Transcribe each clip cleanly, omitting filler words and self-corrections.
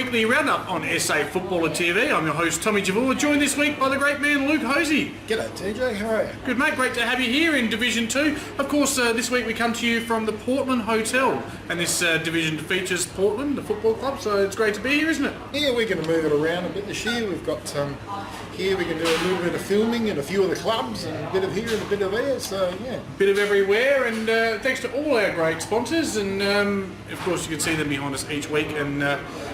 weekly roundup on SA Footballer TV. I'm your host Tommy Javor, joined this week by the great man Luke Hosey. G'day TJ, how are you? Good mate, great to have you here in Division 2. Of course, this week we come to you from the Portland Hotel, and this division features Portland, the football club, so it's great to be here, isn't it? Yeah, we're going to move it around a bit this year. We've got here we can do a little bit of filming at a few of the clubs, and a bit of here and a bit of there, so yeah. Bit of everywhere, and thanks to all our great sponsors, and of course you can see them behind us each week, and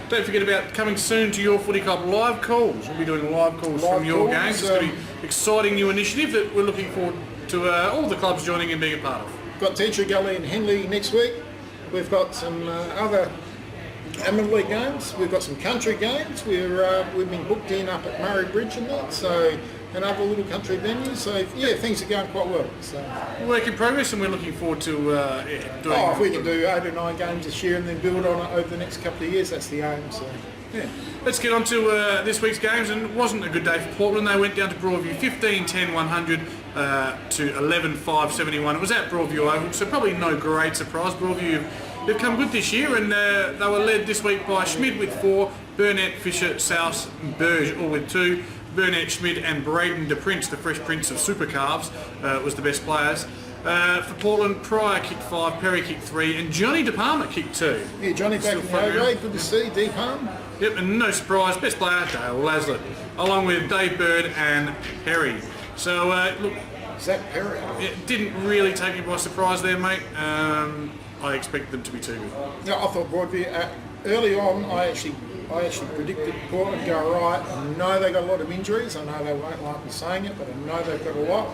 don't forget about coming soon to your footy club live calls. We'll be doing live calls from your games. It's going to be an exciting new initiative that we're looking forward to all the clubs joining and being a part of. Got Teacher Gully and Henley next week. We've got some other Amateur League games. We've got some country games. We've been booked in up at Murray Bridge and that, so and other little country venues. So yeah, things are going quite well. So work in progress, and we're looking forward to doing. Oh, if we can do 8 or 9 games this year and then build on it over the next couple of years, that's the aim. So yeah. Let's get on to this week's games, and it wasn't a good day for Portland. They went down to Broadview 15-10-100 to 11-5-71. It was at Broadview Oval, so probably no great surprise. Broadview, they've come good this year, and they were led this week by Schmidt with 4, Burnett, Fisher, South, and Burge all with 2. Burnett, Schmidt and Braden de Prince, the fresh prince of super calves, was the best players. For Portland, Pryor kicked 5, Perry kicked 3, and Johnny De Palma kicked 2. Yeah, Johnny back in the O-grade, good to see, De Palma. Yep, and no surprise, best player, Dale Laslett, along with Dave Bird and Perry. So, look, Zach Perry. It didn't really take me by surprise there, mate. I expected them to be too good. Yeah, I thought Broadview, early on, I actually predicted Portland to go right. I know they got a lot of injuries. I know they won't like me saying it, but I know they've got a lot.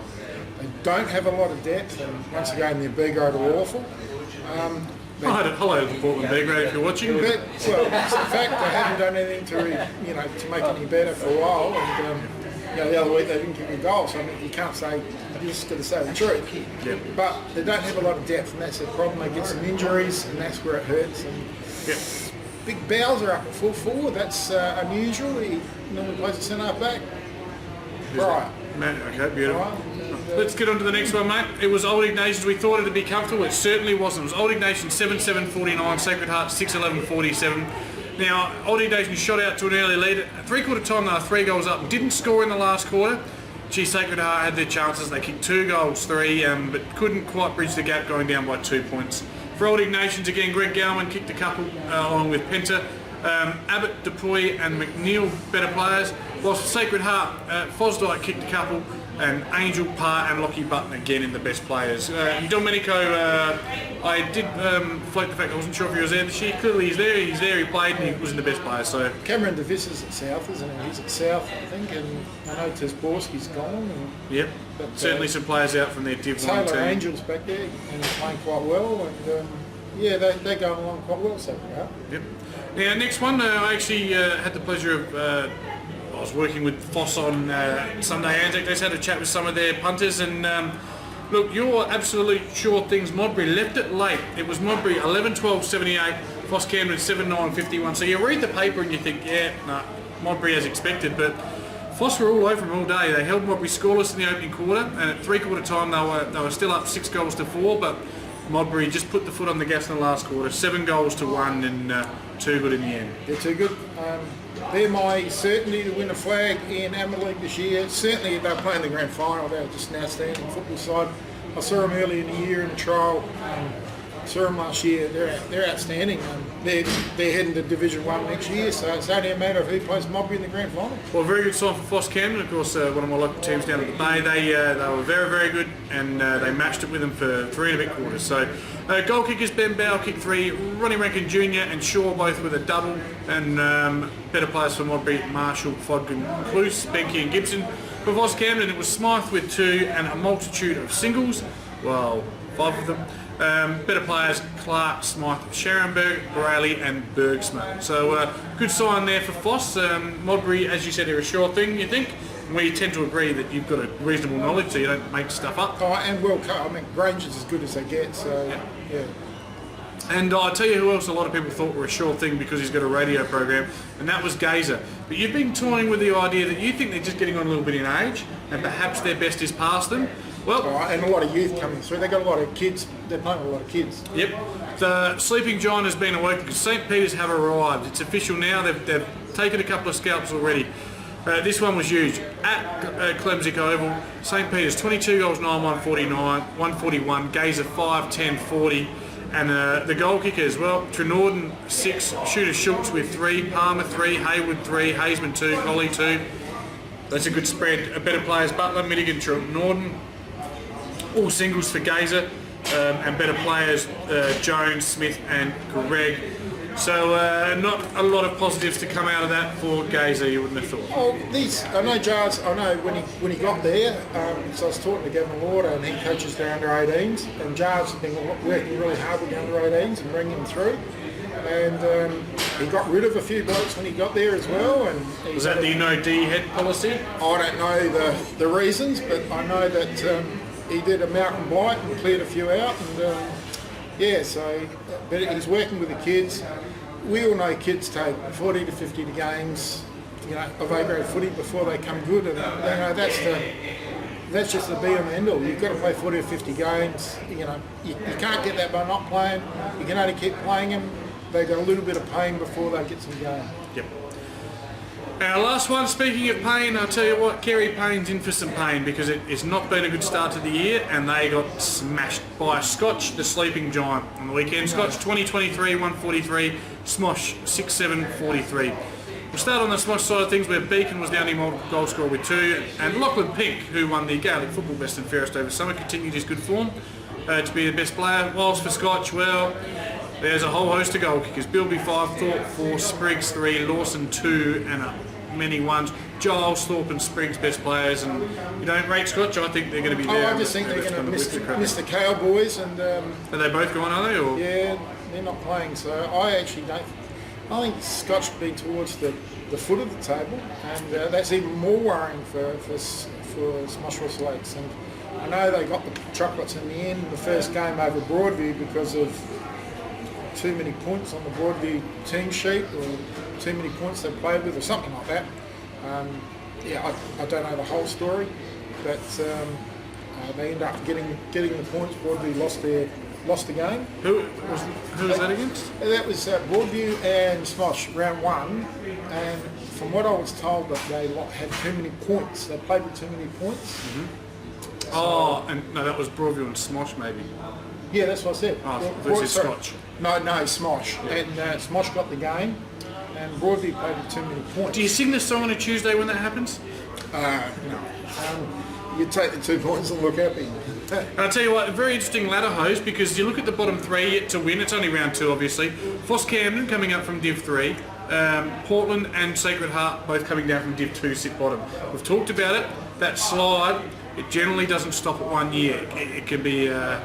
They don't have a lot of depth, and once again, their B grade are awful. Hello to the Portland B grade if you're watching. Well, it's the fact they haven't done anything to make it any better for a while. And the other week they didn't kick a goal, so I mean, you can't say, you're just going to say the truth. Yep. But they don't have a lot of depth, and that's the problem. They get some injuries, and that's where it hurts. And Yep. Big Bowser up at full forward, that's unusual. He normally plays a centre back. Right. Okay, beautiful. Let's get on to the next one, mate. It was Old Ignatius. We thought it'd be comfortable. It certainly wasn't. It was Old Ignatius 7-7-49, Sacred Heart 6-11-47. Now, Old Ignatius shot out to an early lead. At three-quarter time, they were 3 goals up. Didn't score in the last quarter. Gee, Sacred Heart had their chances. They kicked 2 goals, 3, but couldn't quite bridge the gap, going down by 2 points. For Old Ignatius, again, Greg Gowan kicked a couple along with Penta. Abbott, Dupuy and McNeil better players. Whilst for Sacred Heart, Fosdyke kicked a couple, and Angel, Parr and Lockie Button again in the best players. Domenico, I did float the fact I wasn't sure if he was there this year. Clearly he's there, he played, and he was in the best players. So Cameron DeVis is at South, isn't he? He's at South, I think, and I know Tesborski's gone. And, yep, but, certainly some players out from their Div 1 team. Taylor Angel's back there, and he's playing quite well, and yeah, they're going along quite well so far. Yep. Now, next one, I actually had the pleasure of I was working with Foss on Sunday Anzac. They just had a chat with some of their punters, and look, your absolute sure things, Modbury left it late. It was Modbury 11-12-78, Foss Camden 7-9-51. So you read the paper and you think, yeah, no, Modbury as expected, but Foss were all over them all day. They held Modbury scoreless in the opening quarter, and at three-quarter time they were still up 6 goals to 4, but Modbury just put the foot on the gas in the last quarter, 7 goals to 1, and too good in the end. They're too good. They're my certainty to win a flag in Amateur League this year. Certainly they're playing the grand final. They're just an outstanding football side. I saw them early in the year in a trial. Saw them last year. They're outstanding. They're heading to Division 1 next year, so it's only a matter of who plays Modbury in the grand final. Well, very good sign for Foss Camden. Of course, one of my local teams down at the Bay. They were very, very good, and they matched it with them for 3 and a bit quarters. So, goal kickers, Ben Bow kicked 3, Ronnie Rankin Jr. and Shaw both with a double, and better players for Modbury, Marshall, Fodkin, Cluse, Benke and Gibson. For Foss Camden, it was Smythe with 2 and a multitude of singles. Well, 5 of them. Better players, Clark, Smythe, Sharonberg, Brayley and Bergsma. So good sign there for Foss. Modbury, as you said, are a sure thing, you think? We tend to agree that you've got a reasonable knowledge, so you don't make stuff up. Oh, and well cut. I mean, Granger's as good as they get, so yeah. And I'll tell you who else a lot of people thought were a sure thing because he's got a radio program, and that was Gazer. But you've been toying with the idea that you think they're just getting on a little bit in age, and perhaps their best is past them. Well, and a lot of youth coming through. They've got a lot of kids. They're playing with a lot of kids. yep. The sleeping giant has been awoken because St. Peter's have arrived. It's official now. They've taken a couple of scalps already. This one was huge. At Clemsick Oval, St. Peter's 22 goals, 9-149, 141, Gazer 5-10-40. And the goal kickers, well, Trenorden 6, Shooter Schultz with 3, Palmer 3, Hayward 3, Hazeman 2, Collie 2. That's a good spread. Better players, Butler, Milligan, Trenorden. All singles for Gazer. And better players, Jones, Smith and Greg. So not a lot of positives to come out of that for Gazer, you wouldn't have thought. Oh, I know Jars. I know when he got there. So I was talking to Gavin Lauder, and he coaches their under 18s. And Jars has been working really hard with the under 18s and bringing them through. And he got rid of a few blokes when he got there as well. And Was that the no D head policy? I don't know the reasons, but I know that he did a Malcolm Blight and cleared a few out. And but he's working with the kids. We all know kids take 40 to 50 games, of A-grade footy before they come good, and that's just the be and end all. You've got to play 40 or 50 games. You can't get that by not playing. You can only keep playing them. They got a little bit of pain before they get some game. Yep. Our last one, speaking of pain, I'll tell you what, Kerry Payne's in for some pain because it's not been a good start to the year and they got smashed by Scotch, the sleeping giant, on the weekend. Scotch 20-23, 143, Smosh 6-7-43. We'll start on the Smosh side of things where Beacon was the only multiple goal scorer with 2 and Lachlan Pink, who won the Gaelic Football Best and Fairest over summer, continued his good form to be the best player. Whilst for Scotch, well, there's a whole host of goal kickers. Bilby 5, Thorpe 4, Spriggs 3, Lawson 2 and many ones. Giles, Thorpe and Spriggs best players, and you don't rate Scotch, I think they're going to be there. I just think they're going to miss the Cowboys. And are they both gone, are they? Or? Yeah, they're not playing, so I actually don't. I think Scotch will be towards the foot of the table, and that's even more worrying for Smosh West Lakes. And I know they got the chocolates in the end, the first game over Broadview, because of too many points on the Broadview team sheet, or too many points they played with, or something like that. I don't know the whole story, but they end up getting the points. Broadview lost the game. Who was that against? That was Broadview and Smosh, round 1, and from what I was told, that they had too many points. They played with too many points. Mm-hmm. And no, that was Broadview and Smosh maybe. Yeah, that's what I said. Versus Scotch. No, Smosh. Yeah. And Smosh got the game, and Broadview played with too many points. Do you sing this song on a Tuesday when that happens? No. You take the 2 points and look happy. I'll tell you what, a very interesting ladder hose, because you look at the bottom 3 yet to win. It's only round 2, obviously. Foss Camden coming up from Div 3. Portland and Sacred Heart both coming down from Div 2 sit bottom. We've talked about it. That slide, it generally doesn't stop at 1 year. It can be a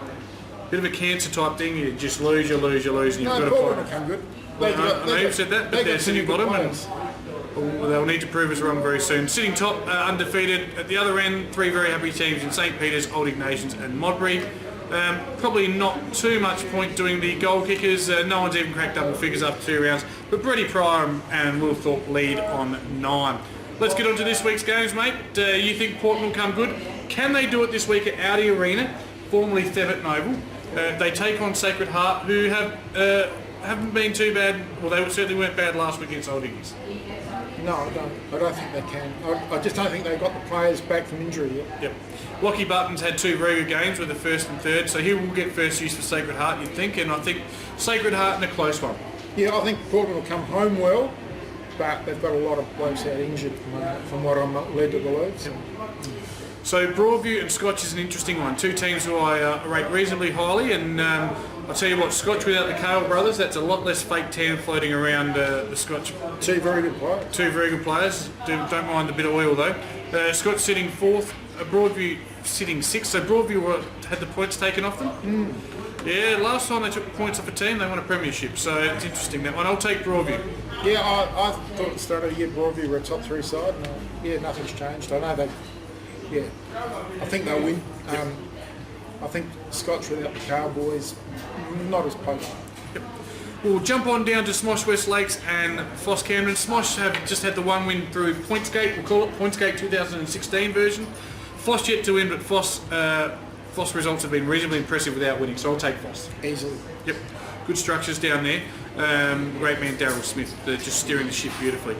bit of a cancer type thing. You just lose, and you've got to Portland will come good. I know you've said that, but they're sitting bottom, and they'll need to prove us wrong very soon. Sitting top, undefeated. At the other end, 3 very happy teams in St. Peter's, Old Ignatians and Modbury. Probably not too much point doing the goal kickers. No one's even cracked double figures after 2 rounds. But Brady Pryor and Will Thorpe lead on 9. Let's get on to this week's games, mate. You think Portland will come good? Can they do it this week at Audi Arena, formerly Thevet Noble? They take on Sacred Heart, who haven't been too bad. Well, they certainly weren't bad last week against Old Iggs. No, I don't think they can. I just don't think they've got the players back from injury yet. Yep. Lockie Buttons had 2 very good games with the first and third, so he will get first use for Sacred Heart, you'd think, and I think Sacred Heart in a close one. Yeah, I think Portland will come home well, but they've got a lot of blokes out injured from what I'm led to believe. So. So Broadview and Scotch is an interesting one. 2 teams who I rate reasonably highly, and I'll tell you what, Scotch without the Cale brothers, that's a lot less fake tan floating around the Scotch. 2 very good players. 2 very good players. Don't mind a bit of oil though. Scotch sitting 4th, Broadview sitting 6th. So Broadview had the points taken off them. Yeah, last time they took points off a team, they won a premiership. So it's interesting, that one. I'll take Broadview. Yeah, I thought at the start of the year Broadview were a top 3 side. And, nothing's changed. I know they. Yeah, I think they'll win. I think Scotch without the Cowboys, not as potent. Yep. We'll jump on down to Smosh West Lakes and Foss Camden. Smosh have just had the 1 win through Pointsgate. We'll call it Pointsgate 2016 version. Foss yet to win, but Foss results have been reasonably impressive without winning, so I'll take Foss. Easily. Yep, good structures down there. Great man Daryl Smith just steering the ship beautifully.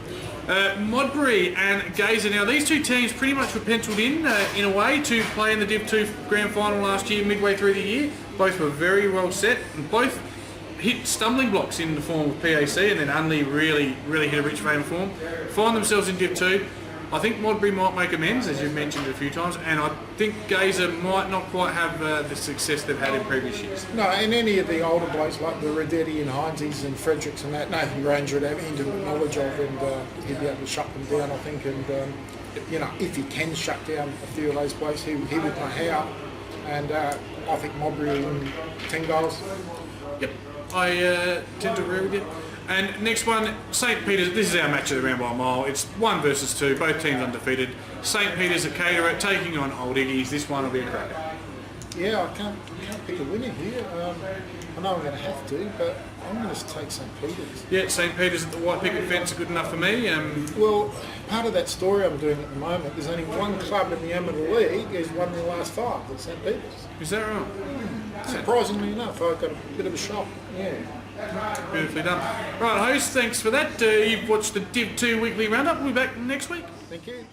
Modbury and Gazer. Now these two teams pretty much were penciled in a way to play in the Div 2 Grand Final last year, midway through the year. Both were very well set, and both hit stumbling blocks in the form of PAC, and then Unley really hit a rich vein of form. Find themselves in Div 2. I think Modbury might make amends, as you've mentioned a few times, and I think Gazer might not quite have the success they've had in previous years. No, and any of the older blokes like the Redetti and Heinzies and Fredericks and that, Nathan Granger would have intimate knowledge of, and he'd be able to shut them down, I think. And you know, if he can shut down a few of those blokes, he would know how. And I think Modbury will win 10 goals. Yep, I tend to agree with you. And next one, St. Peter's. This is our match of the round by a mile. It's 1 versus 2, both teams undefeated. St. Peter's at Caterer taking on Old Iggy's. This one will be a cracker. Yeah, I can't pick a winner here. I know I'm going to have to, but I'm going to take St. Peter's. Yeah, St. Peter's at the white picket fence are good enough for me. Well, part of that story I'm doing at the moment, there's only one club in the Amateur League who's won the last 5, that's St. Peter's. Is that right? Surprisingly enough, I got a bit of a shock. Yeah. Beautifully done. Right, host, thanks for that. You've watched the Div 2 Weekly Roundup. We'll be back next week. Thank you.